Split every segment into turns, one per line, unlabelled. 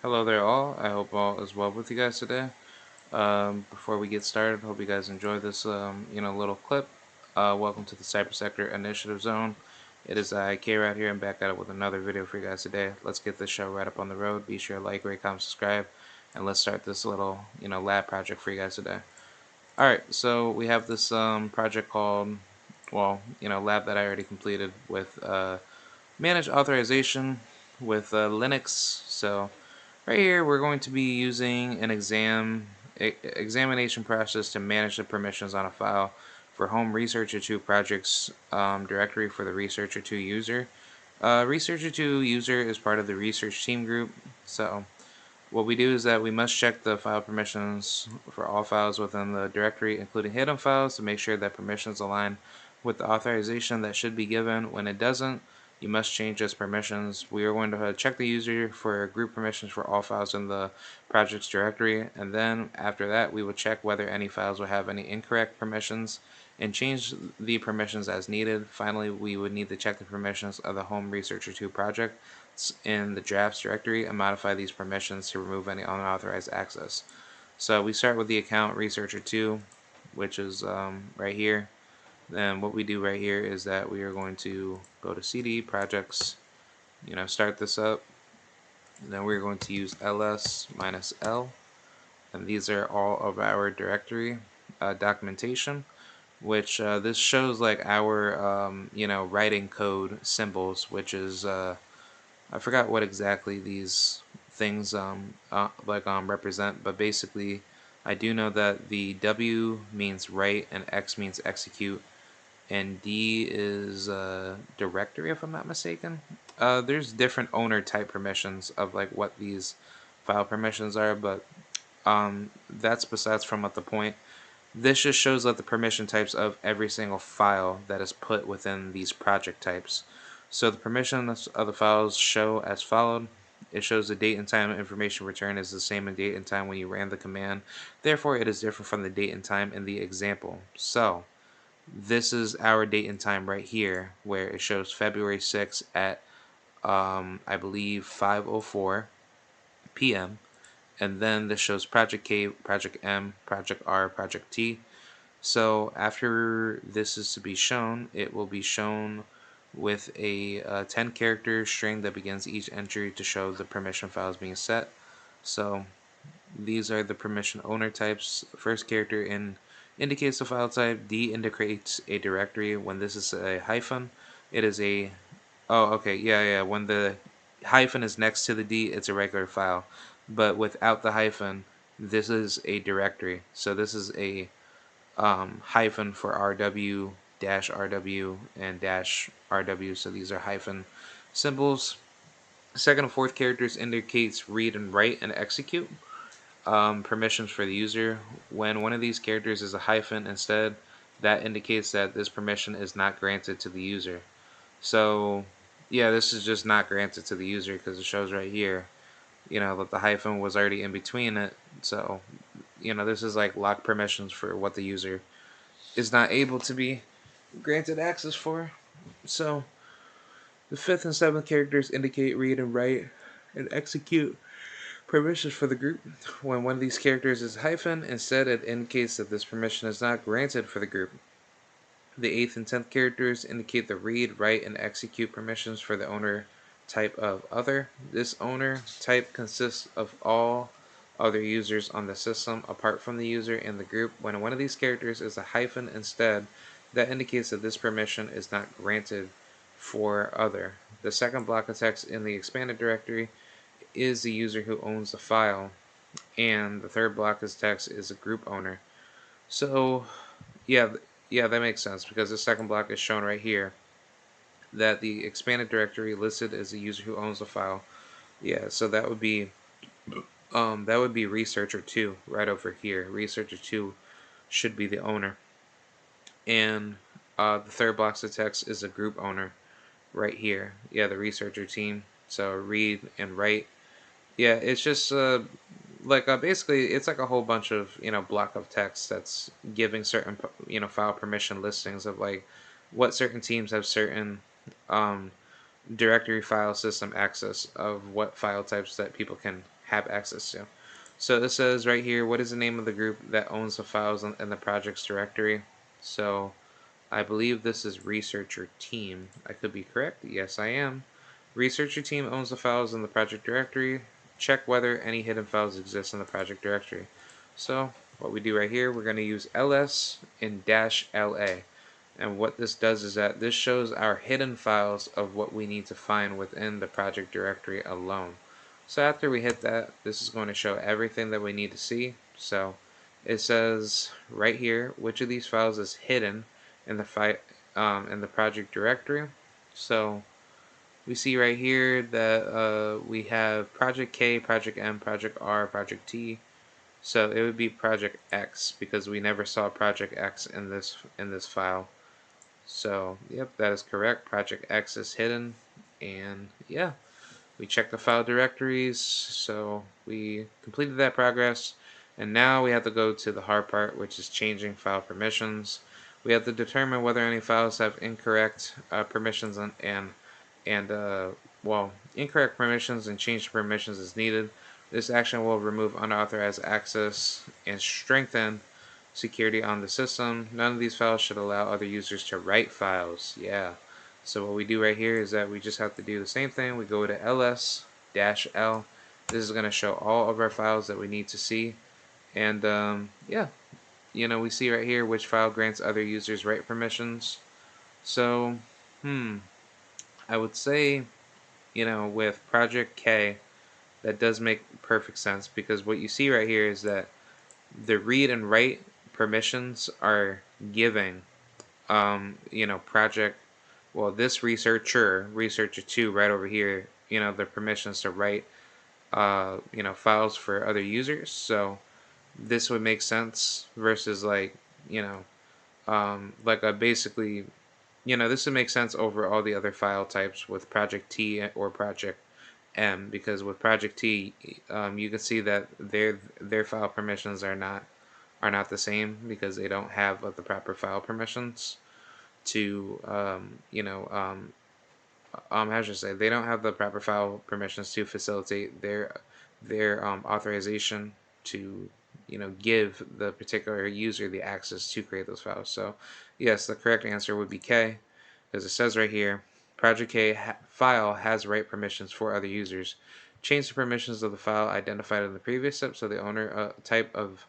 Hello there all, I hope all is well with you guys today. Before we get started, hope you guys enjoy this little clip. Welcome to the Cybersecurity Initiative Zone. It is K right here and back at it with another video for you guys today. Let's get this show right up on the road. Be sure to like, rate, comment, subscribe, and let's start this little lab project for you guys today. Alright, so we have this project called, lab that I already completed with manage authorization with Linux. So right here, we're going to be using an examination process to manage the permissions on a file for Home Researcher 2 projects directory for the Researcher 2 user. Researcher 2 user is part of the research team group. So what we do is that we must check the file permissions for all files within the directory, including hidden files, to make sure that permissions align with the authorization that should be given. When it doesn't, you must change its permissions. We are going to check the user for group permissions for all files in the project's directory, and then after that, we will check whether any files will have any incorrect permissions and change the permissions as needed. Finally, we would need to check the permissions of the Home Researcher 2 project in the drafts directory and modify these permissions to remove any unauthorized access. So we start with the account researcher 2, which is right here. Then what we do right here is that we are going to go to CD projects, start this up. And then we're going to use ls-l, and these are all of our directory documentation, which this shows like our writing code symbols, which is I forgot what exactly these things represent, but basically I do know that the W means write and X means execute, and D is directory if I'm not mistaken. There's different owner type permissions of like what these file permissions are, but that's besides from what the point. This just shows that the permission types of every single file that is put within these project types. So the permissions of the files show as followed. It shows the date and time information returned is the same in date and time when you ran the command. Therefore, it is different from the date and time in the example. So this is our date and time right here, where it shows February 6th at I believe 5:04 p.m. And then this shows Project K, Project M, Project R, Project T. So after this is to be shown, it will be shown with a 10 character string that begins each entry to show the permission files being set. So these are the permission owner types. First character indicates the file type. D indicates a directory. When this is a hyphen, it is a okay, yeah. When the hyphen is next to the D, it's a regular file. But without the hyphen, this is a directory. So this is a hyphen for RW, dash RW, and dash RW. So these are hyphen symbols. Second and fourth characters indicates read and write and execute. Permissions for the user. When one of these characters is a hyphen instead, that indicates that this permission is not granted to the user. So yeah, this is just not granted to the user because it shows right here, that the hyphen was already in between it. So, this is like lock permissions for what the user is not able to be granted access for. So the fifth and seventh characters indicate read and write and execute permissions for the group. When one of these characters is hyphen, instead it indicates that this permission is not granted for the group. The eighth and tenth characters indicate the read, write, and execute permissions for the owner type of other. This owner type consists of all other users on the system apart from the user in the group. When one of these characters is a hyphen instead, that indicates that this permission is not granted for other. The second block of text in the expanded directory is the user who owns the file, and the third block of text is a group owner. So yeah, that makes sense because the second block is shown right here that the expanded directory listed as the user who owns the file. Yeah, so that would be researcher 2 right over here. Researcher 2 should be the owner. And the third box of text is a group owner right here. Yeah, the researcher team. So read and write. Yeah, it's just basically it's like a whole bunch of block of text that's giving certain file permission listings of like what certain teams have certain um, directory file system access of what file types that people can have access to. So it says right here, what is the name of the group that owns the files in the project's directory? So I believe this is researcher team. I could be correct. Yes, I am. Researcher team owns the files in the project directory. Check whether any hidden files exist in the project directory. So what we do right here, we're going to use ls and -la. And what this does is that this shows our hidden files of what we need to find within the project directory alone. So after we hit that, this is going to show everything that we need to see. So it says right here which of these files is hidden in the project directory. So we see right here that we have Project K, Project M, Project R, Project T. So it would be Project X because we never saw Project X in this file. So yep, that is correct. Project X is hidden, and yeah, we checked the file directories. So we completed that progress, and now we have to go to the hard part, which is changing file permissions. We have to determine whether any files have incorrect permissions and well, incorrect permissions and change the permissions as needed. This action will remove unauthorized access and strengthen security on the system. None of these files should allow other users to write files. Yeah. So what we do right here is that we just have to do the same thing. We go to ls-l. This is going to show all of our files that we need to see. And yeah, we see right here which file grants other users write permissions. So, I would say, with Project K, that does make perfect sense because what you see right here is that the read and write permissions are giving, project, well, this researcher 2 right over here, the permissions to write, files for other users. So this would make sense versus like, you know, like a basically, this would make sense over all the other file types with Project T or Project M, because with Project T, you can see that their file permissions are not the same because they don't have the proper file permissions to how should I say, they don't have the proper file permissions to facilitate their authorization to give the particular user the access to create those files. So yes, the correct answer would be K, because it says right here, Project K file has write permissions for other users. Change the permissions of the file identified in the previous step so the owner type of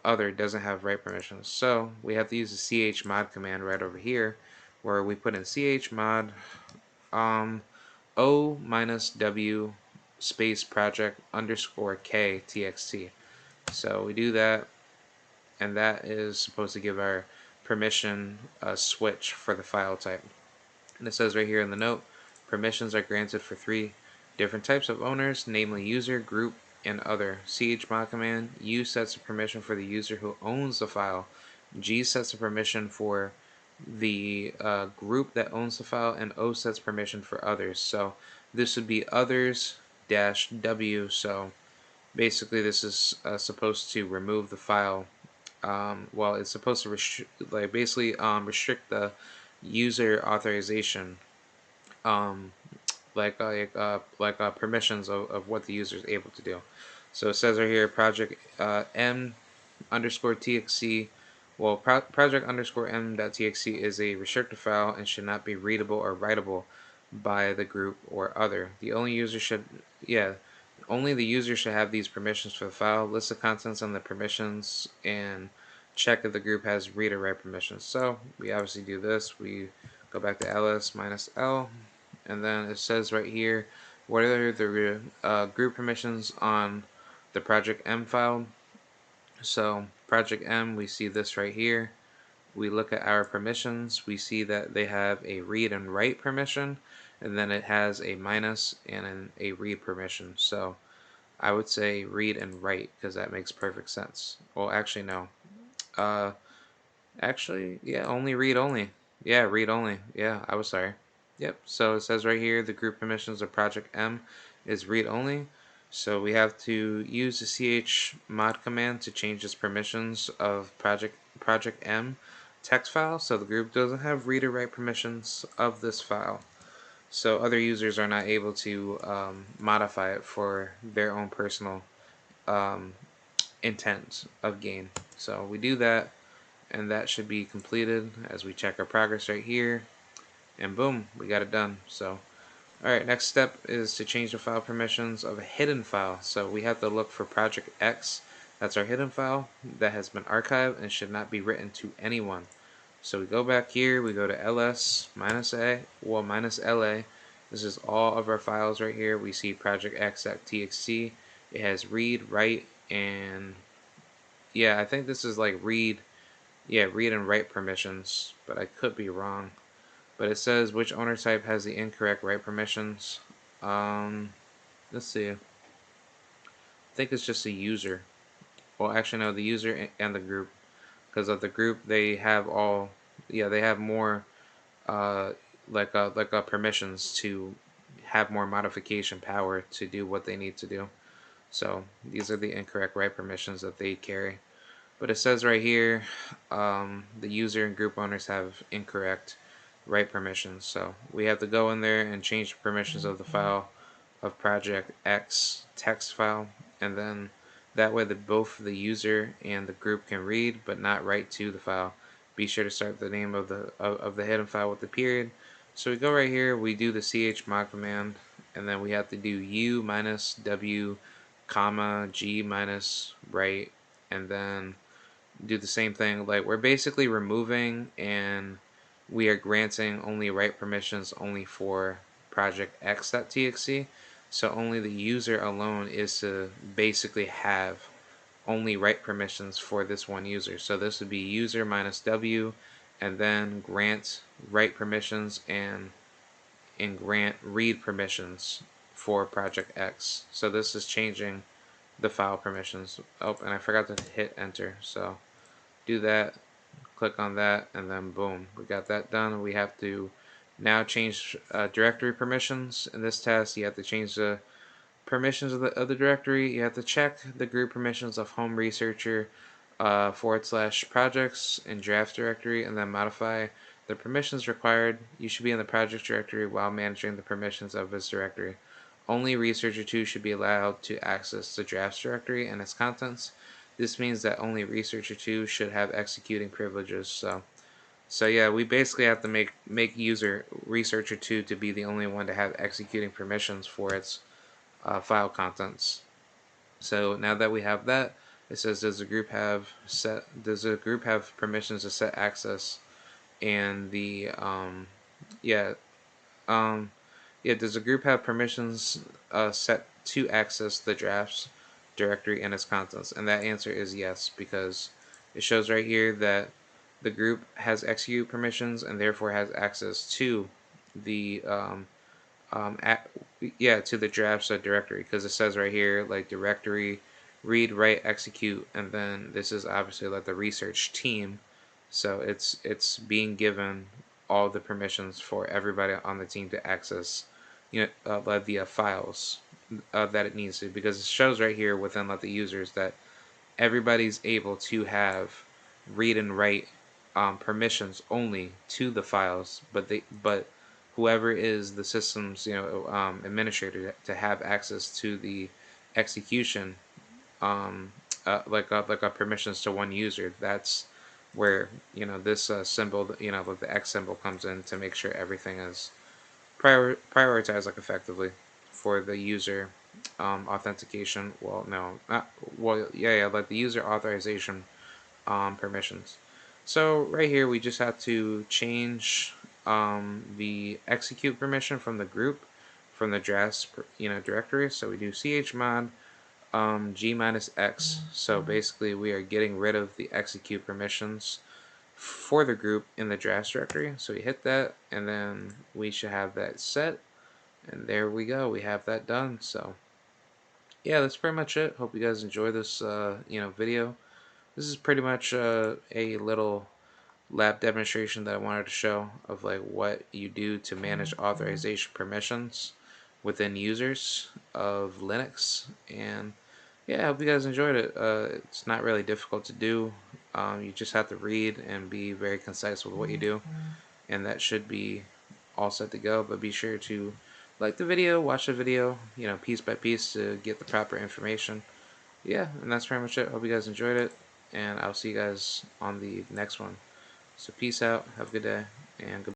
other doesn't have write permissions. So we have to use the chmod command right over here, where we put in chmod o minus w space project underscore k txt. So we do that, and that is supposed to give our permission a switch for the file type. And it says right here in the note, permissions are granted for 3 different types of owners, namely user, group, and other. Chmod command, U sets a permission for the user who owns the file. G sets a permission for the group that owns the file, and O sets permission for others. So this would be others dash W. So basically this is supposed to remove the file. Well, it's supposed to restrict the user authorization, um, permissions of what the user is able to do. So it says right here, project m underscore txt. Well, project underscore m.txt is a restricted file and should not be readable or writable by the group or other. Only the user should have these permissions for the file. List the contents on the permissions and check if the group has read or write permissions. So we obviously do this. We go back to ls minus l, and then it says right here what are the group permissions on the project m file. So project M, we see this right here. We look at our permissions, we see that they have a read and write permission, and then it has a minus and a read permission. So I would say read and write because that makes perfect sense. Well, actually, no. Uh, Actually, yeah, only read only. Yeah, read only. Yeah, I was sorry. Yep. So it says right here the group permissions of Project M is read only. So we have to use the chmod command to change its permissions of Project M text file so the group doesn't have read or write permissions of this file. so other users are not able to modify it for their own personal um, intent of gain. So we do that, and that should be completed as we check our progress right here, and boom, we got it done. So alright, next step is to change the file permissions of a hidden file. So we have to look for project X. That's our hidden file that has been archived and should not be written to anyone. So we go back here, we go to ls minus a, well minus la. This is all of our files right here. We see project x.txt. It has read, write, and yeah, I think this is like read, yeah, read and write permissions, but I could be wrong. But it says which owner type has the incorrect write permissions. Um, let's see. I think it's just a user. Well, actually, no, the user and the group. Because of the group, they have all, yeah, they have more, uh, permissions to have more modification power to do what they need to do. So these are the incorrect write permissions that they carry. But it says right here, the user and group owners have incorrect write permissions. So we have to go in there and change the permissions of the file of project X text file, and then that way that both the user and the group can read but not write to the file. Be sure to start the name of the hidden file with the period. So we go right here, we do the chmod command, and then we have to do u minus w comma g minus write, and then do the same thing. Like we're basically removing and we are granting only write permissions only for project x.txt. So only the user alone is to basically have only write permissions for this one user. So this would be user minus w, and then grant write permissions and grant read permissions for project X. So this is changing the file permissions. Oh, and I forgot to hit enter. So do that, click on that, and then boom, we got that done. We have to now change directory permissions. In this test, you have to change the permissions of the directory. You have to check the group permissions of home researcher / projects in draft directory, and then modify the permissions required. You should be in the project directory while managing the permissions of this directory. Only researcher 2 should be allowed to access the drafts directory and its contents. This means that only researcher 2 should have executing privileges. So yeah, we basically have to make user researcher 2 to be the only one to have executing permissions for its file contents. So now that we have that, it says does the group have permissions to set access, and the yeah does the group have permissions set to access the drafts directory and its contents? And that answer is yes, because it shows right here that the group has execute permissions and therefore has access to the at, yeah, to the drafts directory, because it says right here like directory read write execute, and then this is obviously like the research team, so it's being given all the permissions for everybody on the team to access, the files that it needs to, because it shows right here within the users that everybody's able to have read and write permissions only to the files, but whoever is the system's administrator to have access to the execution, like a permissions to one user. That's where this symbol, like the X symbol, comes in to make sure everything is prioritized like effectively for the user authentication. Well, no, not well. Yeah, like the user authorization permissions. So right here, we just have to change the execute permission from the group, from the drafts directory. So we do chmod g minus x. So basically, we are getting rid of the execute permissions for the group in the drafts directory. So we hit that, and then we should have that set. And there we go. We have that done. So yeah, that's pretty much it. Hope you guys enjoy this video. This is pretty much a little lab demonstration that I wanted to show of like what you do to manage authorization permissions within users of Linux. And yeah, I hope you guys enjoyed it. It's not really difficult to do. You just have to read and be very concise with what you do, and that should be all set to go. But be sure to like the video, watch the video, piece by piece to get the proper information. Yeah, and that's pretty much it. Hope you guys enjoyed it, and I'll see you guys on the next one. So peace out, have a good day, and goodbye.